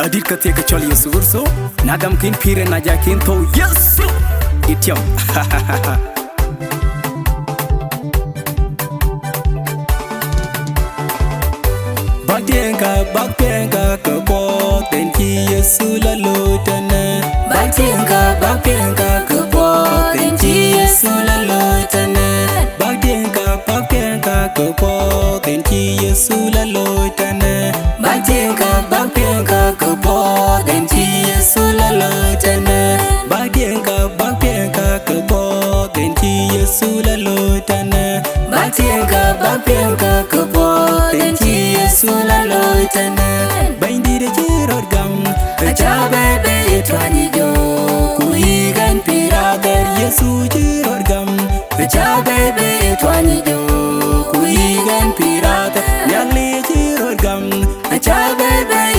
Adil katia kacholi Yesu urso Nagam kin pire najakin to Yesu Ityam Baktenka kebo tenki Yesu la lotana Baktenka kebo tenki Yesu la lotana Baktenka kebo tenki Yesu la lotana Baktenka kebo tenki Yesu la lotana Baktenka kebo tenki Yesu la lotana Baktenka kebo tenki Yesu la lotana Bindi de jirot gam Achabe etwani jo Kuigan pirater Yesu jirot gam Achabe etwani jo Kuigan pirater Nyali jirot gam Achabe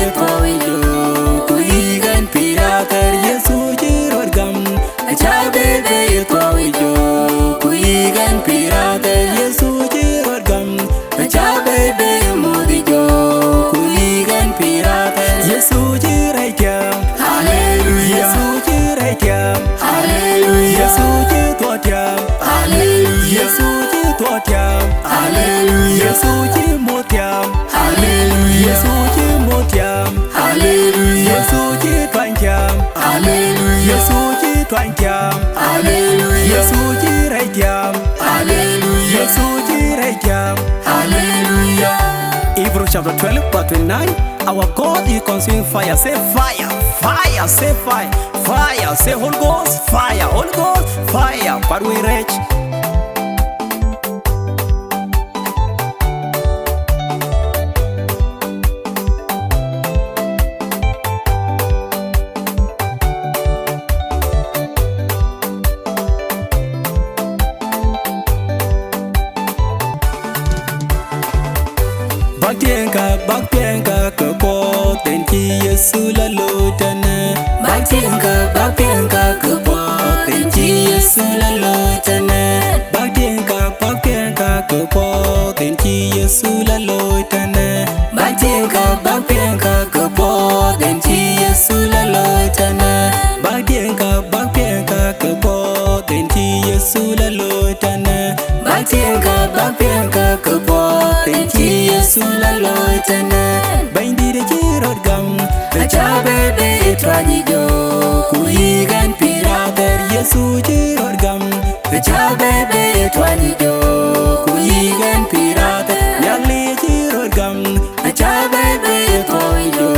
etwani jo Kuigan pirater Yesu jirot gam Achabe etwani jo Kuigan pirater Yesu jirot gam Achabe modi jo Kuigan pirater Yesu jirai jam Hallelujah Yesu jirai jam Hallelujah Yesu jitwa jam Hallelujah Yesu jitwa jam Hallelujah Yesu jimot jam Hallelujah Yesu jimot jam Hallelujah Yesu jitwa jam Hallelujah Yesu jitwa jam Hallelujah Yesu jirai jam Hallelujah Yesu jirai jam Hallelujah. Hebrews chapter 12 verse 29. Our God is consuming fire. Say fire, fire, say fire, fire, say Holy Ghost, fire, Holy Ghost, fire. But we reach. Baktenka kebo tenki Yesu la lotana Baktenka kebo tenki Yesu la lotana Baktenka kebo tenki Yesu la lotana Baktenka kebo tenki Yesu la lotana Baktenka kebo tenki Yesu la lotana Baktenka kebo tenki Yesu la lotana Bindi de jirot gam Achabe etwani jo Kuigan pirater Yesu jirot gam Achabe etwani jo Kuigan pirater Nyali jirot gam Achabe etwani jo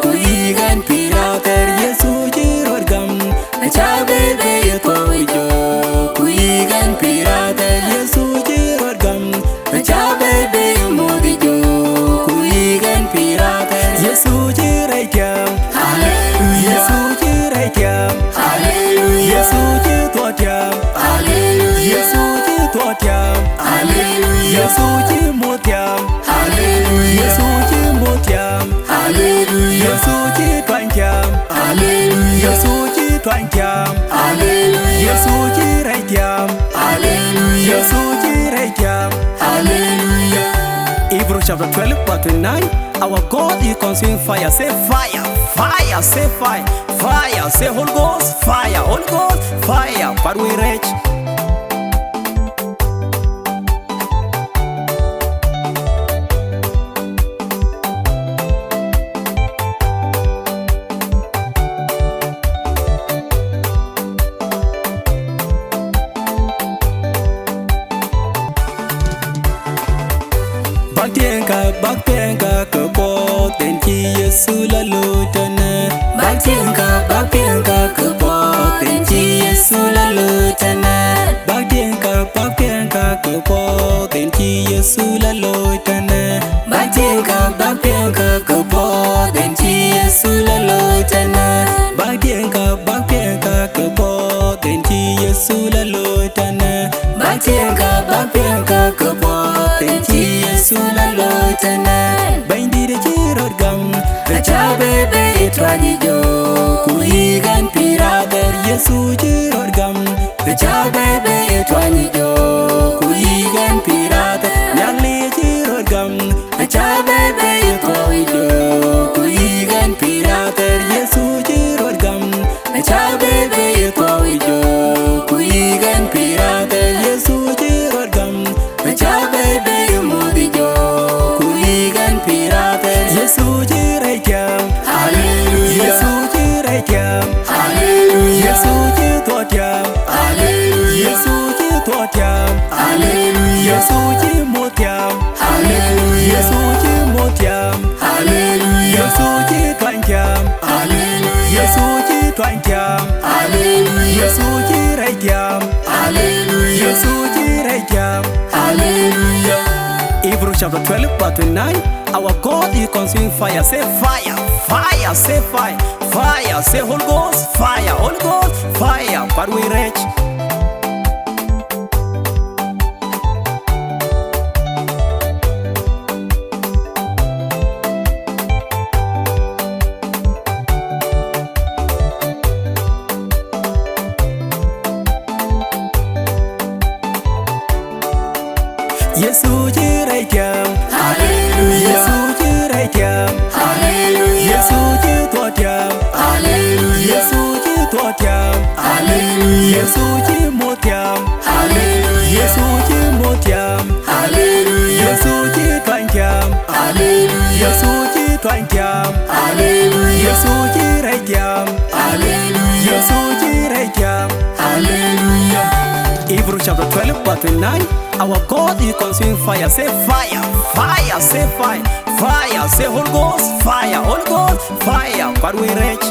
Kuigan pirater Yesu jirot gam Achabe etwani jo Kuigan pirater Yesu jirot gam Achabe modi jo Kuigan pirater Yesu jirai jam Hallelujah Yesu jirai jam Hallelujah Yesu jitwa jam Hallelujah Yesu jitwa jam Hallelujah Yesu jimot jam Hallelujah Yesu jimot jam Hallelujah Yesu jitwa jam Hallelujah Yesu jitwa jam Hallelujah Yesu jirai jam Hallelujah Yesu jirai jam Hallelujah. Hebrews chapter 12 verse 29. Our God is consuming fire. Say fire, fire, say fire, fire, say Holy Ghost, fire, Holy Ghost, fire. But we reach. Baktenka kebo tenki Yesu la lotana Baktenka kebo tenki Yesu la lotana Baktenka kebo tenki Yesu la lotana Baktenka kebo tenki Yesu la lotana Baktenka kebo tenki Yesu la lotana Baktenka kebo tenki Yesu la lotana Bindi de jirot gam Achabe etwani jo Kuigan pirater Yesu jirot gam Achabe etwani jo Kuigan pirater Nyali jirot gam Achabe etwani jo Kuigan pirater twang jam. Hallelujah. Yesu jire jam. Hallelujah. Yesu jire jam. Hallelujah. Hebrews chapter 12 verse 9. Our God is consuming fire. Say fire, fire, say fire, fire. Say Holy Ghost, fire, Holy Ghost, fire. But we reach. Yesu jire jam. Hallelujah. Yesu jire jam. Hallelujah. Yesu jire to jam. Hallelujah. Yesu jire to jam. Hallelujah. Yesu jire mo jam. Hallelujah. Yesu jire mo jam. Hallelujah. Yesu jire twang jam. Hallelujah. Yesu jire twang jam. Hallelujah. Yesu jire jam. Hallelujah. Yesu jire jam. Hallelujah. Hebrews chapter 12 verse 9. Our God is consuming fire. Say fire, fire, say fire, fire. Say Holy Ghost, fire, Holy Ghost, fire. But we reach.